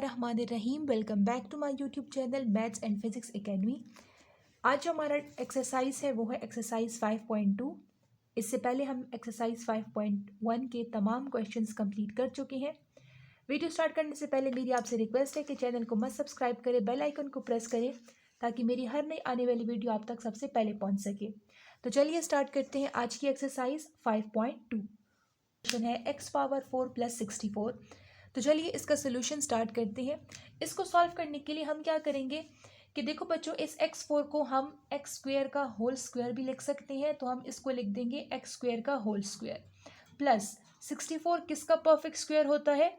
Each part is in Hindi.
बिस्मिल्लाहिर्रहमानिर्रहीम। Welcome back to my YouTube channel maths and physics academy. आज जो हमारा एक्सरसाइज है वो है एक्सरसाइज 5.2। इससे पहले हम एक्सरसाइज 5.1 के तमाम क्वेश्चंस कंप्लीट कर चुके हैं। वीडियो स्टार्ट करने से पहले मेरी आपसे रिक्वेस्ट है कि चैनल को मत सब्सक्राइब करें, बेल आइकन को प्रेस करें ताकि मेरी हर नई आने वाली वीडियो आप तक सबसे पहले पहुँच सके। तो चलिए स्टार्ट करते हैं आज की एक्सरसाइज 5.2। क्वेश्चन है x⁴ + 64। तो चलिए इसका सोल्यूशन स्टार्ट करते हैं। इसको सॉल्व करने के लिए हम क्या करेंगे कि देखो बच्चों, इस x4 को हम x² का होल स्क्वायर भी लिख सकते हैं, तो हम इसको लिख देंगे x² का होल स्क्वायर प्लस 64 किसका परफेक्ट स्क्वायर होता है?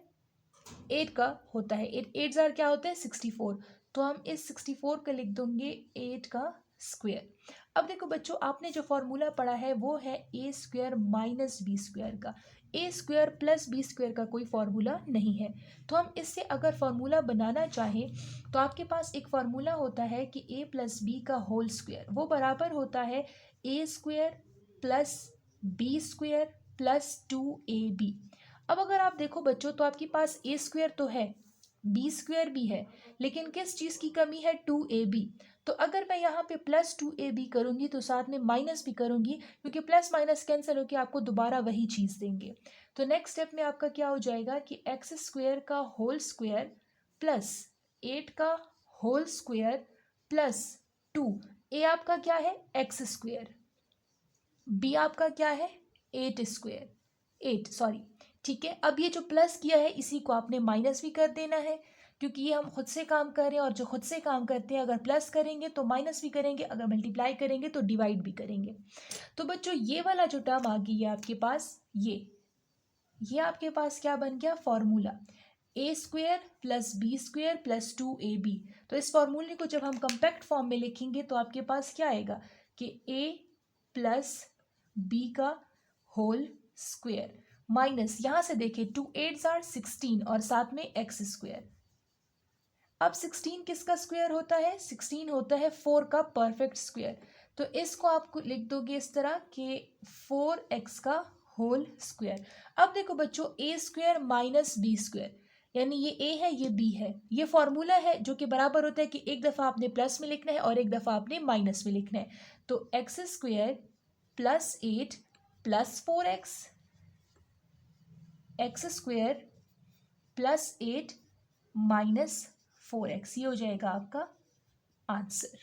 8 का होता है। 8 जार क्या होता है? 64। तो हम इस 64 का लिख देंगे 8 का स्क्वायर। अब देखो बच्चों, आपने जो फॉर्मूला पढ़ा है वो है a² - b² का। a² + b² का कोई फॉर्मूला नहीं है। तो हम इससे अगर फॉर्मूला बनाना चाहें तो आपके पास एक फॉर्मूला होता है कि a + b का होल स्क्वायर वो बराबर होता है a² + b² + 2ab। अब अगर आप देखो बच्चों तो आपके पास a² तो है, b² भी है, लेकिन किस चीज़ की कमी है? 2ab। तो अगर मैं यहाँ पे +2ab करूँगी तो साथ में माइनस भी करूँगी, क्योंकि प्लस माइनस कैंसिल होकर आपको दोबारा वही चीज़ देंगे। तो नेक्स्ट स्टेप में आपका क्या हो जाएगा कि x² का होल स्क्वायर प्लस 8 का होल स्क्वायर प्लस 2। a आपका क्या है? x²। b आपका क्या है? 8 सॉरी, ठीक है। अब ये जो प्लस किया है इसी को आपने माइनस भी कर देना है, क्योंकि ये हम खुद से काम कर रहे हैं और जो खुद से काम करते हैं अगर प्लस करेंगे तो माइनस भी करेंगे, अगर मल्टीप्लाई करेंगे तो डिवाइड भी करेंगे। तो बच्चों ये वाला जो टर्म आ गई है आपके पास, ये आपके पास क्या बन गया? Formula a² + b² + 2ab। तो इस फॉर्मूले को जब हम कम्पैक्ट फॉर्म में लिखेंगे तो आपके पास क्या आएगा कि a + b का होल स्क्वायर माइनस, यहाँ से देखिए 2 8 = 16 और साथ में x²। अब 16 किसका स्क्वायर होता है? 16 होता है 4 का परफेक्ट स्क्वायर। तो इसको आपको लिख दोगे इस तरह कि 4x का होल स्क्वायर। अब देखो बच्चों, a² - b², यानी ये a है ये b है, ये फॉर्मूला है जो कि बराबर होता है कि एक दफ़ा आपने प्लस में लिखना है और एक दफ़ा आपने माइनस में लिखना है। तो x² + 8 + 4x, x² + 8 - 4x, ये हो जाएगा आपका आंसर।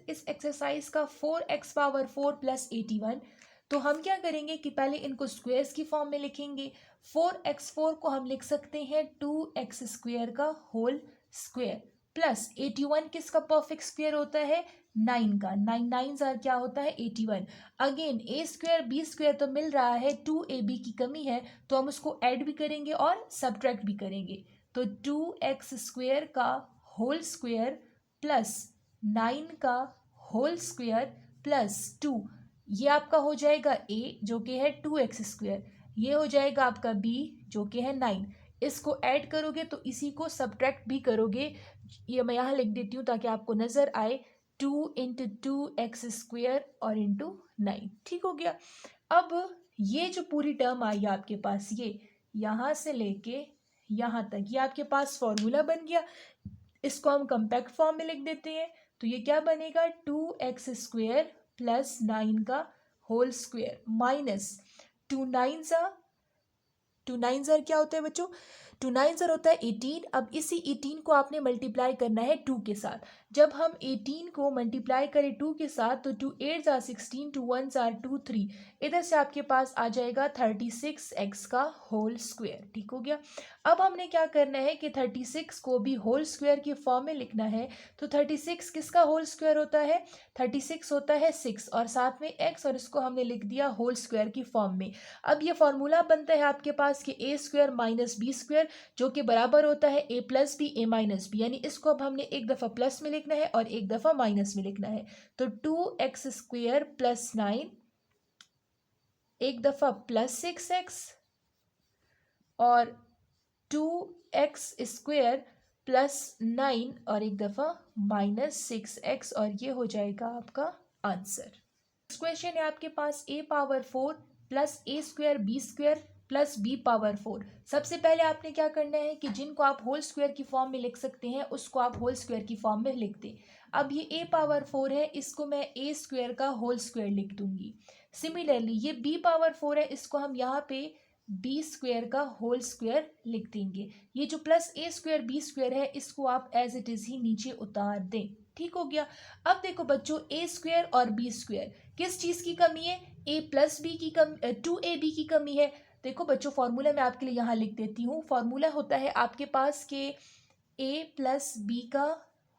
इस एक्सरसाइज का 4x⁴ + 81। तो हम क्या करेंगे कि पहले इनको स्क्वायर्स की फॉर्म में लिखेंगे। 4x4 को हम लिख सकते हैं 2x² का होल स्क्वायर प्लस 81 किसका परफेक्ट स्क्वायर होता है? 9 का। 9 9 जार क्या होता है? 81। अगेन a² b² तो मिल रहा है, 2ab की कमी है तो हम उसको ऐड भी करेंगे और सब्ट्रैक्ट भी करेंगे। तो 2x² का होल स्क्वायर प्लस 9 का होल स्क्वायर प्लस 2, ये आपका हो जाएगा a जो कि है 2x², ये हो जाएगा आपका b जो कि है 9। इसको ऐड करोगे तो इसी को सब्ट्रैक्ट भी करोगे। ये मैं यहाँ लिख देती हूँ ताकि आपको नज़र आए, 2 × 2x² और × 9। ठीक हो गया। अब ये जो पूरी टर्म आई आपके पास, ये यहाँ से लेके यहाँ तक, ये आपके पास फॉर्मूला बन गया। इसको हम कम्पैक्ट फॉर्म में लिख देते हैं। तो ये क्या बनेगा? 2x² + 9 का होल स्क्वायर माइनस 2 9 ज़ार क्या होता है बच्चों? 2 9 ज़ार होता है 18। अब इसी 18 को आपने मल्टीप्लाई करना है 2 के साथ। जब हम 18 को मल्टीप्लाई करें 2 के साथ तो 2 8 ज़ार 16, 2 1 ज़ार 2 3, इधर से आपके पास आ जाएगा 36x का होल स्क्वायर। ठीक हो गया। अब हमने क्या करना है कि 36 को भी होल स्क्वायर की फॉर्म में लिखना है। तो 36 किसका होल स्क्वायर होता है? 36 होता है 6 और साथ में x, और इसको हमने लिख दिया होल स्क्वायर की फॉर्म में। अब ये फॉर्मूला बनता है आपके पास कि a² - b² जो कि बराबर होता है a + b a - b, यानी इसको अब हमने एक दफ़ा प्लस में लिखना है और एक दफ़ा माइनस में लिखना है। तो 2x² + 9, एक दफ़ा प्लस 6x और 2x² + 9 और एक दफ़ा -6x, और ये हो जाएगा आपका आंसर। क्वेश्चन है आपके पास a⁴ + a² b² plus B power 4। सबसे पहले आपने क्या करना है कि जिनको आप होल स्क्वायर की फॉर्म में लिख सकते हैं उसको आप होल स्क्वायर की फॉर्म में लिख दें। अब ये ए पावर 4 है, इसको मैं ए स्क्वायर का होल स्क्वायर लिख दूंगी। सिमिलरली ये बी पावर 4 है, इसको हम यहाँ पे बी स्क्वायर का होल स्क्वायर लिख देंगे। ये जो प्लस ए स्क्वायर बी स्क्वायर है इसको आप एज इट इज ही नीचे उतार दें। ठीक हो गया। अब देखो बच्चों, ए स्क्वायर और बी स्क्वायर किस चीज की कमी है? ए प्लस बी की कमी, 2ab की कमी है। देखो बच्चों, फॉर्मूला मैं आपके लिए यहाँ लिख देती हूँ। फॉर्मूला होता है आपके पास के ए प्लस बी का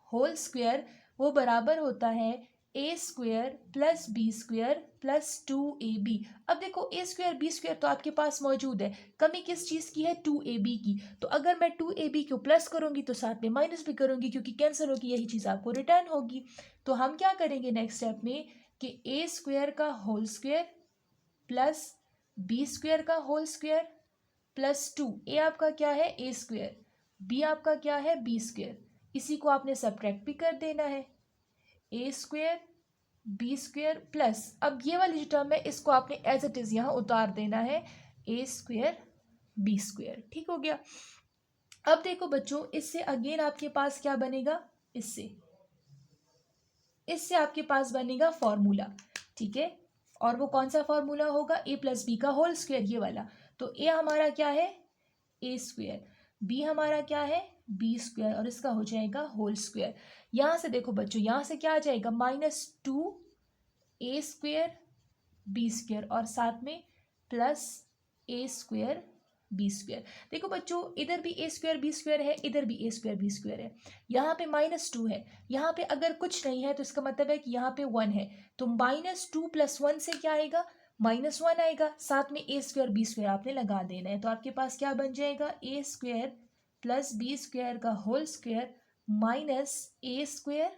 होल स्क्वायर वो बराबर होता है A square plus B square plus 2ab। अब देखो ए स्क्वायर बी स्क्वायर तो आपके पास मौजूद है, कमी किस चीज़ की है? 2ab की। तो अगर मैं 2ab को प्लस करूंगी तो साथ में माइनस भी करूंगी, क्योंकि कैंसिल होगी, यही चीज़ आपको रिटर्न होगी। तो हम क्या करेंगे नेक्स्ट स्टेप में कि ए स्क्वायर का whole square plus B square का होल स्क्वायर प्लस 2। ए आपका क्या है? A square. बी आपका क्या है? B square. इसी को आपने सब्ट्रैक्ट भी कर देना है। A square B square plus, अब ये वाली जो टर्म है इसको आपने एज इट इज यहाँ उतार देना है, ए स्क्वायर बी स्क्वायर। ठीक हो गया। अब देखो बच्चों, इससे अगेन आपके पास क्या बनेगा? इससे आपके पास बनेगा फॉर्मूला। ठीक है, और वो कौन सा फॉर्मूला होगा? ए प्लस बी का होल स्क्वायर, ये वाला। तो ए हमारा क्या है? A square. बी हमारा क्या है? बी स्क्वायर, और इसका हो जाएगा होल स्क्वायर। यहाँ से देखो बच्चों, यहाँ से क्या आ जाएगा? -2 ए स्क्वायर बी स्क्वायर और साथ में प्लस ए स्क्वायर बी स्क्वायर। देखो बच्चों, इधर भी ए स्क्वायर बी स्क्वायर है, इधर भी ए स्क्वायर बी स्क्वायर है। यहाँ पे -2 है, यहाँ पे अगर कुछ नहीं है तो इसका मतलब है कि यहाँ पे 1 है। तो -2 + 1 से क्या आएगा? -1 आएगा। साथ में ए स्क्वायर बी स्क्वायर आपने लगा देना है। तो आपके पास क्या बन जाएगा? ए स्क्वायर प्लस बी स्क्वायर का होल स्क्वायर माइनस ए स्क्वायर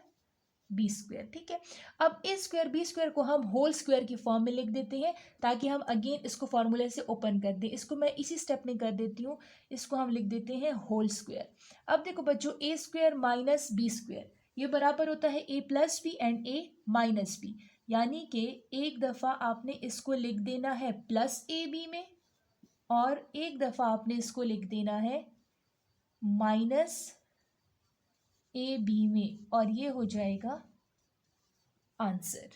बी स्क्वायर। ठीक है, अब ए स्क्वायर बी स्क्वायर को हम होल स्क्वायर की फॉर्म में लिख देते हैं, ताकि हम अगेन इसको फॉर्मूले से ओपन कर दें। इसको मैं इसी स्टेप में कर देती हूँ, इसको हम लिख देते हैं होल स्क्वायर। अब देखो बच्चों, A square minus B square ये बराबर होता है A plus B and A minus B. यानी कि एक दफ़ा आपने इसको लिख देना है प्लस ए बी में, और एक दफ़ा आपने इसको लिख देना है माइनस ए बी में, और ये हो जाएगा आंसर।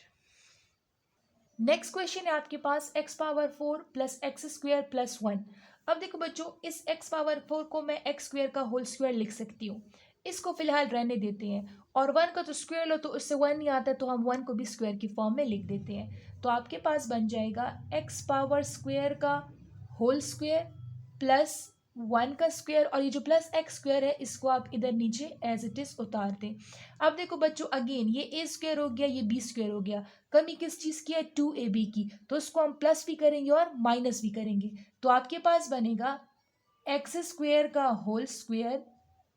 नेक्स्ट क्वेश्चन है आपके पास x power 4 plus x square plus 1। अब देखो बच्चों, इस x पावर 4 को मैं x स्क्वायर का होल स्क्वायर लिख सकती हूँ, इसको फिलहाल रहने देते हैं। और 1 का तो स्क्वायर लो तो उससे 1 नहीं आता, तो हम 1 को भी स्क्वायर की फॉर्म में लिख देते हैं। तो आपके पास बन जाएगा x पावर स्क्वायर का होल स्क्वायर प्लस 1 का स्क्वायर, और ये जो प्लस एक्स स्क्वायर है इसको आप इधर नीचे एज इट इज उतार दें। अब देखो बच्चों, अगेन ये ए स्क्वायर हो गया, ये बी स्क्वायर हो गया। कमी किस चीज़ की है? 2ab की। तो इसको हम प्लस भी करेंगे और माइनस भी करेंगे। तो आपके पास बनेगा एक्स स्क्वायर का होल स्क्वायर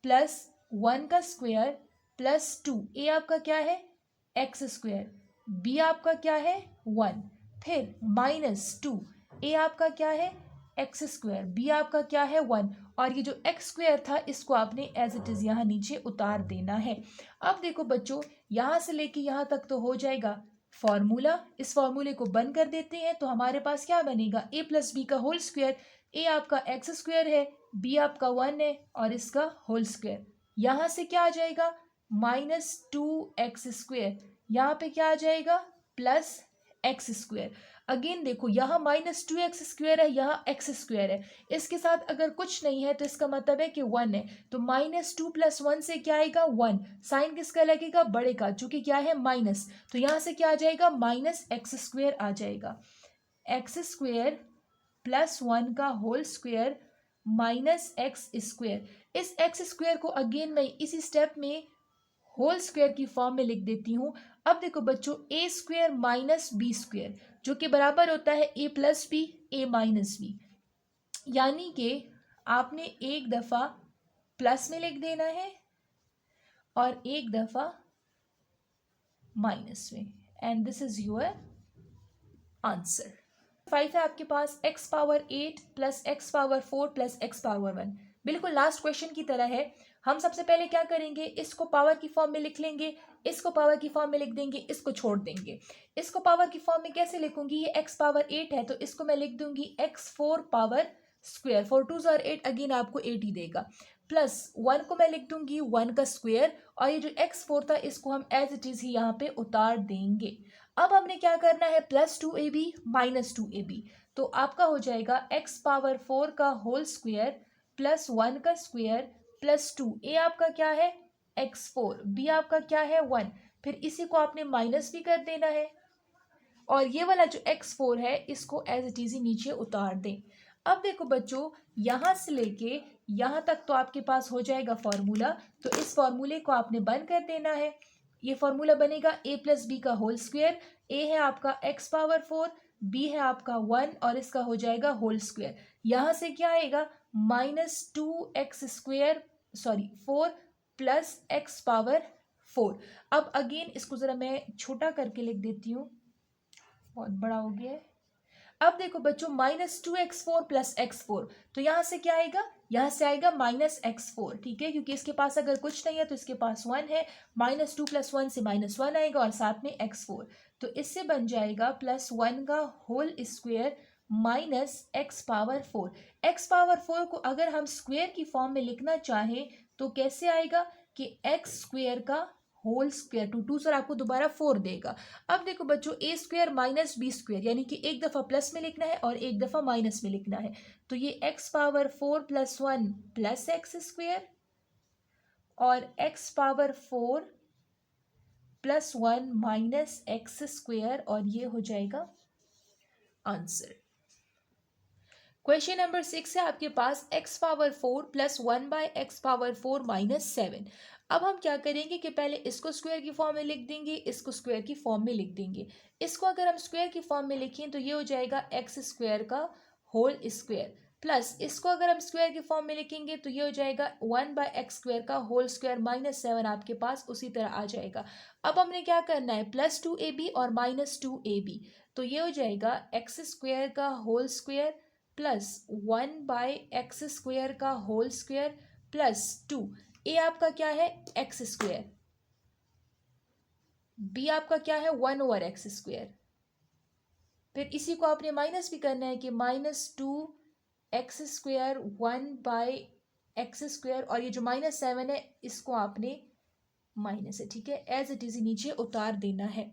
प्लस 1 का स्क्वायर प्लस 2। ए आपका क्या है? X square. बी आपका क्या है? 1। फिर -2। ए आपका क्या है? X square. बी आपका क्या है? 1। और ये जो एक्स स्क्वायर था इसको आपने एज इट इज़ यहाँ नीचे उतार देना है। अब देखो बच्चों, यहाँ से लेके यहाँ तक तो हो जाएगा फॉर्मूला। इस फॉर्मूले को बंद कर देते हैं, तो हमारे पास क्या बनेगा? ए प्लस बी का होल स्क्वायर। ए आपका एक्स स्क्वायर है, बी आपका 1 है, और इसका होल स्क्वायर। यहाँ से क्या आ जाएगा? -2x square. यहाँ पे क्या आ जाएगा? Plus x square. अगेन देखो, यहाँ -2x स्क्वायर है, यहाँ एक्स स्क्वायर है, इसके साथ अगर कुछ नहीं है तो इसका मतलब है कि 1 है। तो -2 + 1 से क्या आएगा? 1। साइन किसका लगेगा? बड़े का, जो कि क्या है? माइनस। तो यहाँ से क्या आ जाएगा? -x स्क्वायर आ जाएगा। एक्स स्क्वायर प्लस 1 का whole square minus x square. इस एक्स स्क्वायर को अगेन मैं इसी स्टेप में होल स्क्वायर की फॉर्म में लिख देती हूँ। अब देखो बच्चों, A square minus B square जो कि बराबर होता है A plus B A minus B. यानी कि आपने एक दफ़ा प्लस में लिख देना है और एक दफ़ा माइनस में, and this is your answer. 5 है आपके पास x power 8 plus x power 4 plus x power 1। बिल्कुल लास्ट क्वेश्चन की तरह है। हम सबसे पहले क्या करेंगे, इसको पावर की फॉर्म में लिख लेंगे, इसको पावर की फॉर्म में लिख देंगे, इसको छोड़ देंगे। इसको पावर की फॉर्म में कैसे लिखूंगी, ये x पावर 8 है तो इसको मैं लिख दूंगी x4 power square, 4 2 are 8, again आपको 8 ही देगा, प्लस 1 को मैं लिख दूंगी 1 का स्क्वायर, और ये जो x4 था इसको हम एज इट इज ही यहाँ पे उतार देंगे। अब हमने क्या करना है, +2ab -2ab, तो आपका हो जाएगा x पावर 4 का होल स्क्वायर प्लस 1 का स्क्वायर प्लस 2। ए आपका क्या है x4, बी आपका क्या है 1, फिर इसी को आपने माइनस भी कर देना है, और ये वाला जो x4 है इसको एज इट इज नीचे उतार दें। अब देखो बच्चों, यहाँ से लेके यहाँ तक तो आपके पास हो जाएगा फॉर्मूला, तो इस फॉर्मूले को आपने बंद कर देना है। ये फॉर्मूला बनेगा a प्लस बी का होल स्क्वायर, a है आपका x पावर 4, b है आपका 1, और इसका हो जाएगा होल स्क्वायर। यहाँ से क्या आएगा, -2x² sorry 4 plus x power 4। अब अगेन इसको जरा मैं छोटा करके लिख देती हूँ, बहुत बड़ा हो गया है। अब देखो बच्चों, -2x4 प्लस x4, तो यहाँ से क्या आएगा, यहाँ से आएगा -x4, ठीक है, क्योंकि इसके पास अगर कुछ नहीं है तो इसके पास 1 है, -2 + 1 से -1 आएगा और साथ में x4, तो इससे बन जाएगा +1 का whole square minus x power 4। x power 4 को अगर हम स्क्वायर की फॉर्म में लिखना चाहें तो कैसे आएगा कि x स्क्वायर का होल स्क्वायर, 2 2 सर आपको दोबारा 4 देगा। अब देखो बच्चों, a square minus B square, यानी कि एक दफ़ा प्लस में लिखना है और एक दफ़ा माइनस में लिखना है, तो ये x power 4 + 1 plus x square और x power 4 + 1 minus x square, और ये हो जाएगा आंसर। क्वेश्चन नंबर 6 है आपके पास, x पावर 4 + 1/x पावर 4 - 7। अब हम क्या करेंगे कि पहले इसको स्क्वायर की फॉर्म में लिख देंगे, इसको स्क्वायर की फॉर्म में लिख देंगे। इसको अगर हम स्क्वायर की फॉर्म में लिखें तो ये हो जाएगा x स्क्वायर का होल स्क्वायर, प्लस इसको अगर हम स्क्वायर की फॉर्म में लिखेंगे तो ये हो जाएगा 1/x² का होल स्क्वायर -7 आपके पास उसी तरह आ जाएगा। अब हमने क्या करना है, +2ab और -2ab, तो ये हो जाएगा x² का होल स्क्वायर प्लस 1/x² का होल स्क्वायर प्लस 2। ए आपका क्या है x², बी आपका क्या है 1/x², फिर इसी को आपने माइनस भी करना है कि -2x² 1/x², और ये जो -7 है इसको आपने माइनस है, ठीक है, एज इट इज नीचे उतार देना है।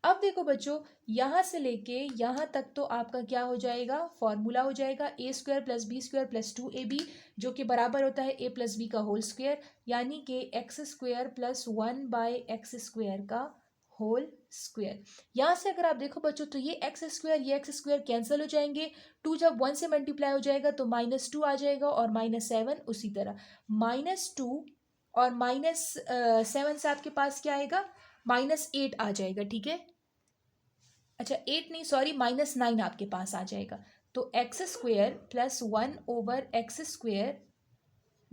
अब देखो बच्चों, यहाँ से लेके यहाँ तक तो आपका क्या हो जाएगा, फॉर्मूला हो जाएगा a² + b² + 2ab, जो कि बराबर होता है a + b का होल स्क्वायर, यानी कि x² + 1/x² का होल स्क्वायर। यहाँ से अगर आप देखो बच्चों तो ये x² कैंसिल हो जाएंगे, 2 जब 1 से मल्टीप्लाई हो जाएगा तो -2 आ जाएगा और -7 उसी तरह, -2 और -7 से आपके पास क्या आएगा, -8 आ जाएगा, ठीक है, अच्छा 8 नहीं सॉरी -9 आपके पास आ जाएगा। तो x² + 1/x²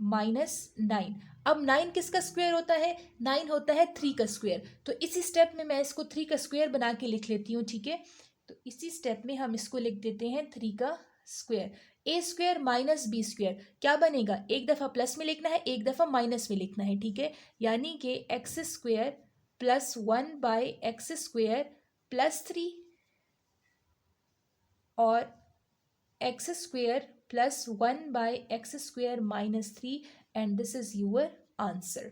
-9। अब 9 किसका स्क्वायर होता है, 9 होता है 3 का स्क्वायर, तो इसी स्टेप में मैं इसको 3 का स्क्वायर बना के लिख लेती हूँ, ठीक है, तो इसी स्टेप में हम इसको लिख देते हैं 3 का स्क्वायर। a² - b², क्या बनेगा, एक दफ़ा प्लस में लिखना है एक दफ़ा माइनस में लिखना है, ठीक है, यानी कि x² + 1/x² + 3 और x² + 1/x² -3, and this is your answer.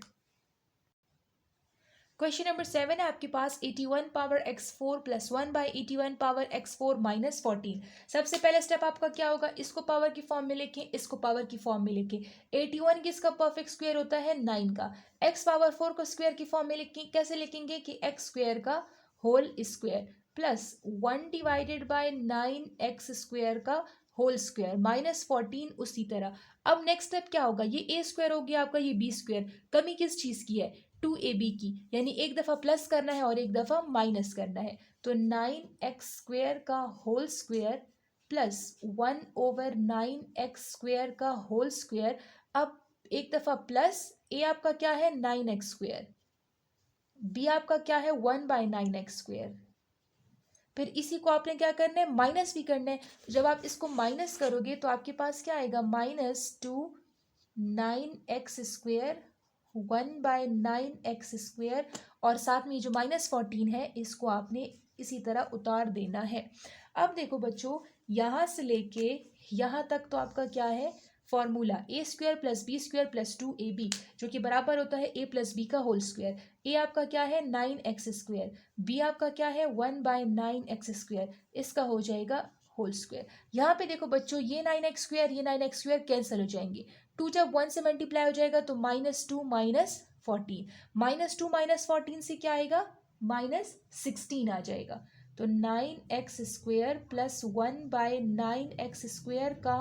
Question number 7 है आपके पास, 81 पावर x4 + 1/81 पावर x4 -14। सबसे पहले स्टेप आपका क्या होगा, इसको पावर की फॉर्म में लिखें, इसको पावर की फॉर्म में लिखें। 81 किसका परफेक्ट स्क्वायर होता है, 9 का। x पावर 4 को स्क्वायर की फॉर्म में लिखें, कैसे लिखेंगे कि x² का होल स्क्वायर प्लस 1/9x² का होल स्क्वायर -14 उसी तरह। अब नेक्स्ट स्टेप क्या होगा, ये a² हो गया आपका, ये b², कमी किस चीज़ की है, 2ab की, यानी एक दफ़ा प्लस करना है और एक दफ़ा माइनस करना है, तो 9x² का होल स्क्वायर प्लस 1/9x² का होल स्क्वायर। अब एक दफ़ा प्लस, a आपका क्या है 9x², b आपका क्या है 1/9x², फिर इसी को आपने क्या करना है, माइनस भी करना है। जब आप इसको माइनस करोगे तो आपके पास क्या आएगा, -2 9x², 1/9x², और साथ में जो -14 है इसको आपने इसी तरह उतार देना है। अब देखो बच्चों, यहाँ से लेके यहाँ तक तो आपका क्या है, फॉर्मूला a² + b² + 2ab, जो कि बराबर होता है a + b का होल स्क्वायर। a आपका क्या है 9x², b आपका क्या है 1/9x², इसका हो जाएगा होल स्क्वायर। यहाँ पे देखो बच्चों, ये 9x² ये 9x² कैंसिल हो जाएंगे। 2 जब 1 से मल्टीप्लाई हो जाएगा तो -2 -14, -2 से क्या आएगा, -16 आ जाएगा। तो 9x² + 1/9x² का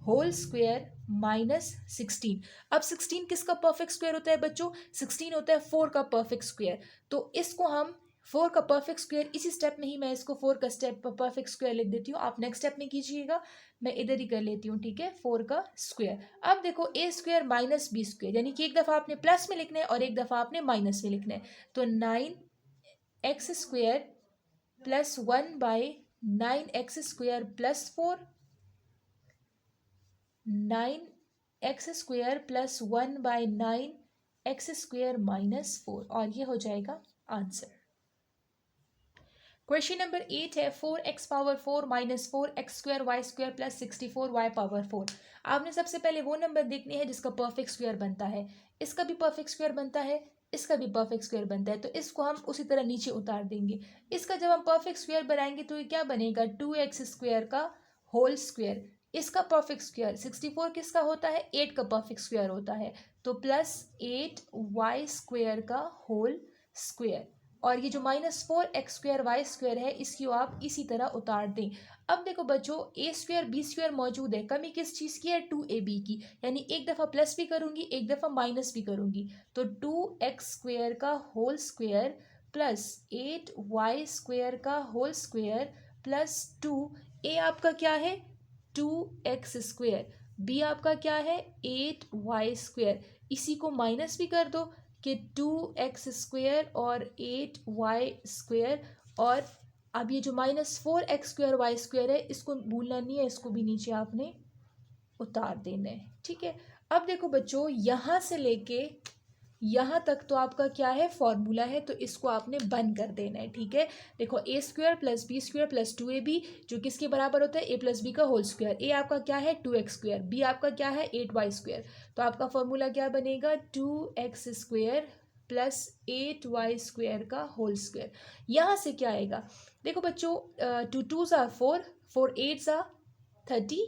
होल स्क्वायर -16। अब 16 किसका परफेक्ट स्क्वायर होता है बच्चों, 16 होता है 4 का परफेक्ट स्क्वायर। तो इसको हम 4 का परफेक्ट स्क्वायर, इसी स्टेप में ही मैं इसको 4 का स्टेप परफेक्ट स्क्वायर लिख देती हूँ, आप नेक्स्ट स्टेप में कीजिएगा, मैं इधर ही कर लेती हूँ, ठीक है, 4 का स्क्वायर। अब देखो a² - b², यानी कि एक दफ़ा आपने प्लस में लिखना है और एक दफ़ा आपने माइनस में लिखना है। तो 9x² + 1/9x² + 4, 9x² + 1/9x² - 4, और ये हो जाएगा आंसर। क्वेश्चन नंबर 8 है 4x⁴ - 4x² y² + 64y⁴। आपने सबसे पहले वो नंबर देखने हैं जिसका परफेक्ट स्क्वायर बनता है, इसका भी परफेक्ट स्क्वायर बनता है, इसका भी परफेक्ट स्क्वायर बनता है, तो इसको हम उसी तरह नीचे उतार देंगे। इसका जब हम परफेक्ट स्क्वायर बनाएंगे तो ये क्या बनेगा, 2x² का होल स्क्वायर। इसका परफेक्ट स्क्वायर 64 किसका होता है, 8 का परफेक्ट स्क्वायर होता है, तो +8y² का होल स्क्वायर। और ये जो -4x² y² है इसकी आप इसी तरह उतार दें। अब देखो बच्चों, a² b² मौजूद है, कमी किस चीज़ की है, 2ab की, यानी एक दफ़ा प्लस भी करूंगी एक दफ़ा माइनस भी करूंगी, तो 2x² का होल स्क्वायर +8y² का होल स्क्वायर +2, a आपका क्या है 2x², b आपका क्या है 8y², इसी को माइनस भी कर दो कि 2x² और 8y², और अब ये जो -4x² y² है इसको भूलना नहीं है, इसको भी नीचे आपने उतार देना है, ठीक है। अब देखो बच्चों, यहाँ से लेके यहाँ तक तो आपका क्या है, फॉर्मूला है, तो इसको आपने बंद कर देना है, ठीक है। देखो a² + b² + 2ab, जो किसके बराबर होता है, a + b का होल स्क्वायर। a आपका क्या है 2x², b आपका क्या है 8y², तो आपका फॉर्मूला क्या बनेगा, 2x² + 8y² का होल स्क्वायर। यहाँ से क्या आएगा, देखो बच्चों, 2 2s are 4, 4 8s are 30,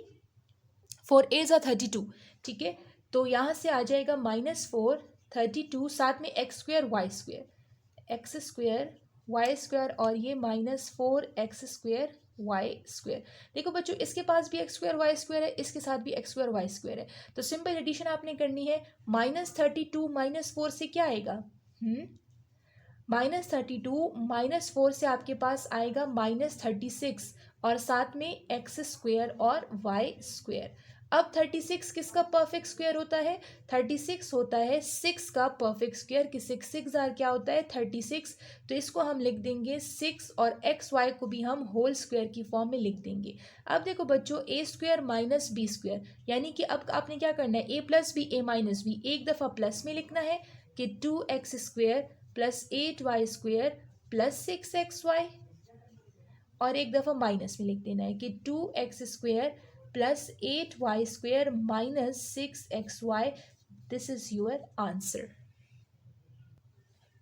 4 8s are 32, ठीक है। तो यहाँ से आ जाएगा -4 32, साथ में x² y², x² y², और ये -4x² y²। देखो बच्चों, इसके पास भी x² y² है, इसके साथ भी x² y² है, तो सिंपल एडिशन आपने करनी है। -32 -4 से क्या आएगा, -32 -4 से आपके पास आएगा -36, और साथ में x² और y²। अब 36 किसका परफेक्ट स्क्वायर होता है, 36 होता है 6 का परफेक्ट स्क्वायर, कि 6 6 क्या होता है 36, तो इसको हम लिख देंगे 6, और xy को भी हम होल स्क्वायर की फॉर्म में लिख देंगे। अब देखो बच्चों, a² - b², यानी कि अब आपने क्या करना है, a + b a - b, एक दफ़ा प्लस में लिखना है कि 2x² + 8y² + 6xy, और एक दफ़ा माइनस में लिख देना है कि 2x² + 8y² - 6xy। This is your answer.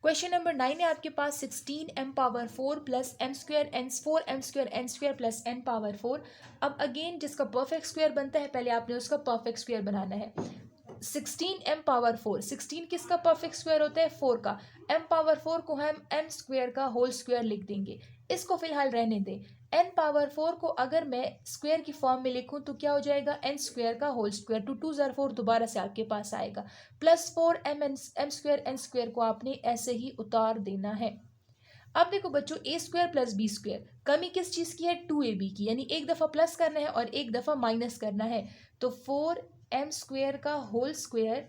Question number 9 है आपके पास 16m⁴ + m² n4 m² n² + n⁴। अब अगेन जिसका परफेक्ट स्क्वायर बनता है पहले आपने उसका परफेक्ट स्क्वायर बनाना है। 16m⁴, 16 किसका परफेक्ट स्क्वायर होता है, 4 का। m⁴ को हम m² का होल स्क्वायर लिख देंगे, इसको फिलहाल रहने दें। n⁴ को अगर मैं स्क्वायर की फॉर्म में लिखूं तो क्या हो जाएगा, n² का होल स्क्वायर, 2 2s are 4 दोबारा से आपके पास आएगा, +4 m² n² को आपने ऐसे ही उतार देना है। अब देखो बच्चों, a² + b², कमी किस चीज़ की है, 2ab की, यानी एक दफ़ा प्लस करना है और एक दफ़ा माइनस करना है, तो 4m² का होल स्क्वायर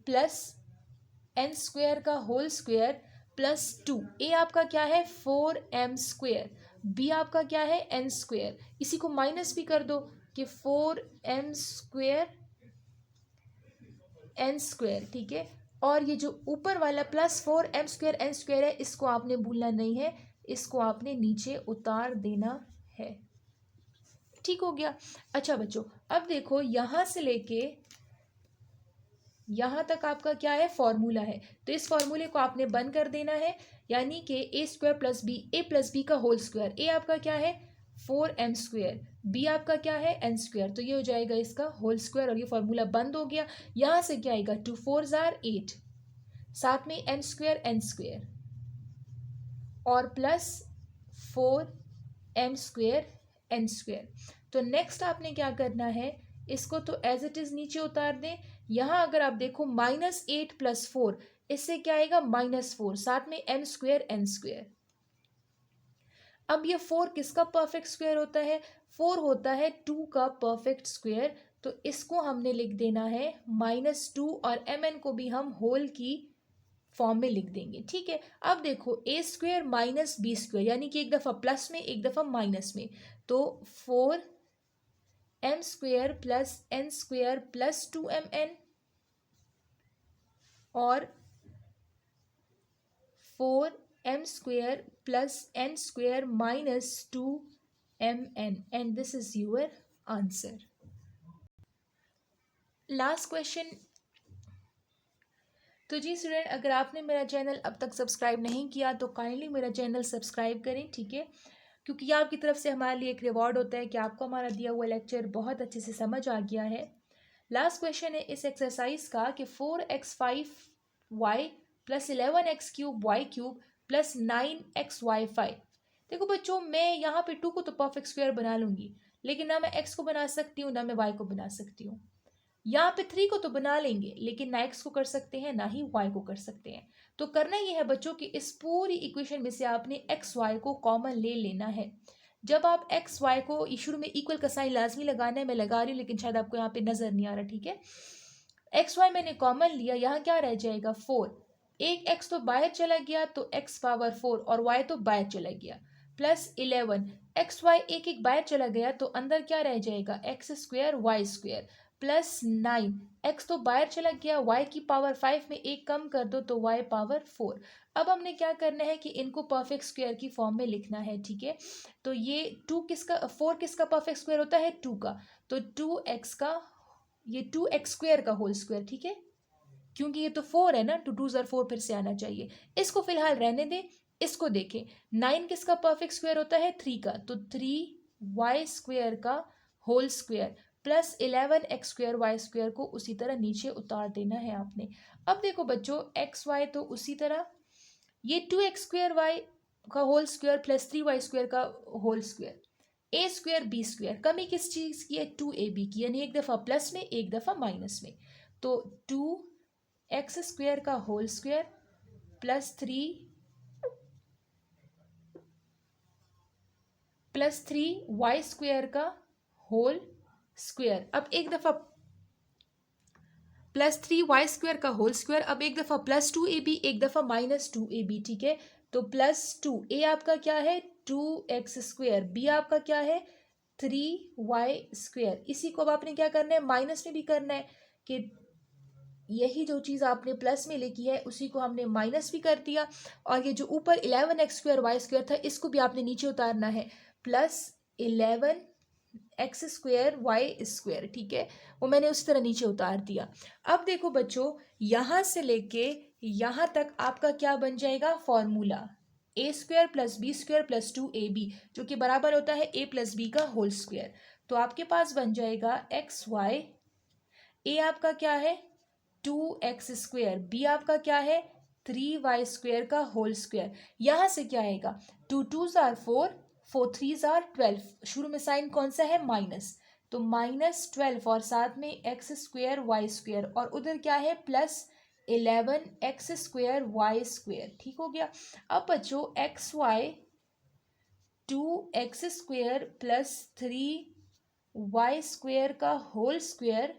+n² का होल स्क्वायर +2, a आपका क्या है 4m², b आपका क्या है n², इसी को माइनस भी कर दो कि 4m² एन स्क्वायर, ठीक है। और ये जो ऊपर वाला प्लस 4m² n स्क्वायर है, इसको आपने भूलना नहीं है, इसको आपने नीचे उतार देना है। ठीक हो गया। अच्छा बच्चों, अब देखो यहाँ से लेके यहाँ तक आपका क्या है, फॉर्मूला है। तो इस फॉर्मूले को आपने बंद कर देना है, यानी कि a² + b, a + b का होल स्क्वायर। a आपका क्या है 4m², b आपका क्या है n², तो ये हो जाएगा इसका होल स्क्वायर और ये फॉर्मूला बंद हो गया। यहाँ से क्या आएगा 2 4 8, साथ में n² और प्लस 4m² n²। तो नेक्स्ट आपने क्या करना है, इसको तो एज इट इज नीचे उतार दें। यहाँ अगर आप देखो -8 + 4, इससे क्या आएगा -4, साथ में m² n²। अब ये 4 किसका परफेक्ट स्क्वायर होता है, 4 होता है 2 का परफेक्ट स्क्वायर। तो इसको हमने लिख देना है -2 और mn को भी हम होल की फॉर्म में लिख देंगे, ठीक है। अब देखो a² - b², यानी कि एक दफा प्लस में एक दफा माइनस में, तो 4m² + n² + 2mn और 4m² + n² - 2mn, and this is your answer. Last question. तो जी स्टूडेंट, अगर आपने मेरा चैनल अब तक सब्सक्राइब नहीं किया तो काइंडली मेरा चैनल सब्सक्राइब करें, ठीक है, क्योंकि आपकी तरफ से हमारे लिए एक रिवॉर्ड होता है कि आपको हमारा दिया हुआ लेक्चर बहुत अच्छे से समझ आ गया है। लास्ट क्वेश्चन है इस एक्सरसाइज का कि 4x5y + 11x³ y³ + 9xy5। देखो बच्चों, मैं यहाँ पे 2 को तो परफेक्ट स्क्वायर बना लूंगी, लेकिन ना मैं x को बना सकती हूँ ना मैं y को बना सकती हूँ। यहाँ पे 3 को तो बना लेंगे, लेकिन ना x को कर सकते हैं ना ही y को कर सकते हैं। तो करना ये है बच्चों कि इस पूरी इक्वेशन में से आपने x y को कॉमन ले लेना है। जब आप x y को शुरू में इक्वल का साइन लाजमी लगाना है, मैं लगा रही हूँ लेकिन शायद आपको यहाँ पे नजर नहीं आ रहा, ठीक है। x y मैंने कॉमन लिया, यहाँ क्या रह जाएगा 4, एक x तो बाहर चला गया तो x⁴ और y तो बाहर चला गया, +11 x y एक एक बाहर चला गया तो अंदर क्या रह जाएगा x² y² +9 x तो बाहर चला गया, y की पावर 5 में एक कम कर दो तो y पावर 4। अब हमने क्या करना है कि इनको परफेक्ट स्क्वायर की फॉर्म में लिखना है, ठीक है। तो ये 4 किसका परफेक्ट स्क्वायर होता है 2 का, तो 2x का, ये 2x² का होल स्क्वायर, ठीक है, क्योंकि ये तो 4 है ना, 2 2 4 फिर से आना चाहिए। इसको फिलहाल रहने दें, इसको देखें 9 किसका परफेक्ट स्क्वायर होता है 3 का, तो 3y² का होल स्क्वायर +11x² y² को उसी तरह नीचे उतार देना है आपने। अब देखो बच्चों x y तो उसी तरह, ये 2x² y का होल स्क्वायर +3y² का होल स्क्वायर, a² b², कमी किस चीज की है 2ab की, यानी एक दफा प्लस में एक दफा माइनस में। तो 2x² का होल स्क्वायर +3y² का होल स्क्वायर, अब एक दफा +3y² का होल स्क्वायर, अब एक दफा +2ab एक दफा -2ab, ठीक है। तो +2 a आपका क्या है 2x², b आपका क्या है 3y²। इसी को अब आपने क्या करना है माइनस में भी करना है, कि यही जो चीज़ आपने प्लस में लिखी है उसी को हमने माइनस भी कर दिया, और ये जो ऊपर 11x² y² था इसको भी आपने नीचे उतारना है, +11x² y², ठीक है, वो मैंने उसी तरह नीचे उतार दिया। अब देखो बच्चों, यहाँ से लेके यहाँ तक आपका क्या बन जाएगा फॉर्मूला, a² + b² + 2ab, जो कि बराबर होता है a + b का होल स्क्वायर। तो आपके पास बन जाएगा xy, a आपका क्या है 2x², b आपका क्या है 3y² का होल स्क्वायर। यहाँ से क्या आएगा 2 2 4 4 3 12, शुरू में साइन कौन सा है माइनस, तो -12 और साथ में x² y², और उधर क्या है +11x² y², ठीक हो गया। अब बच्चों xy 2x² + 3y² का होल स्क्वायर,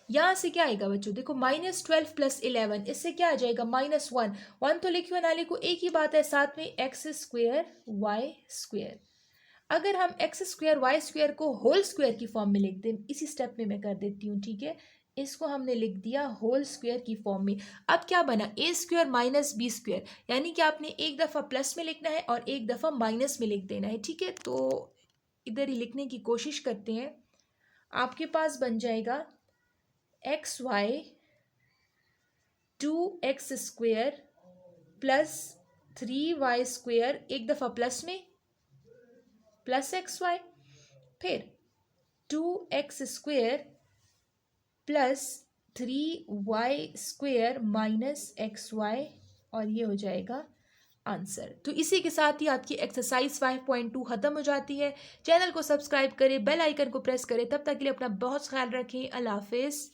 यहाँ से क्या आएगा बच्चों, देखो -12 + 11, इससे क्या आ जाएगा -1, 1 तो लिखियो ना लिखो एक ही बात है, साथ में x² y²। अगर हम x² y² को होल स्क्वायर की फॉर्म में लिख दें, इसी स्टेप में मैं कर देती हूँ, ठीक है, इसको हमने लिख दिया होल स्क्वायर की फॉर्म में। अब क्या बना, ए स्क्वायर माइनस बी स्क्वायर, यानी कि आपने एक दफ़ा प्लस में लिखना है और एक दफ़ा माइनस में लिख देना है। ठीक है, तो इधर ही लिखने की कोशिश करते हैं। आपके पास बन जाएगा x y 2x square plus 3y square, एक दफ़ा प्लस में प्लस एक्स वाई, फिर 2x square plus 3y square minus x y, और ये हो जाएगा आंसर। तो इसी के साथ ही आपकी एक्सरसाइज 5.2 खत्म हो जाती है। चैनल को सब्सक्राइब करें, बेल आइकन को प्रेस करें। तब तक के लिए अपना बहुत ख्याल रखें। अल्लाह हाफिज़।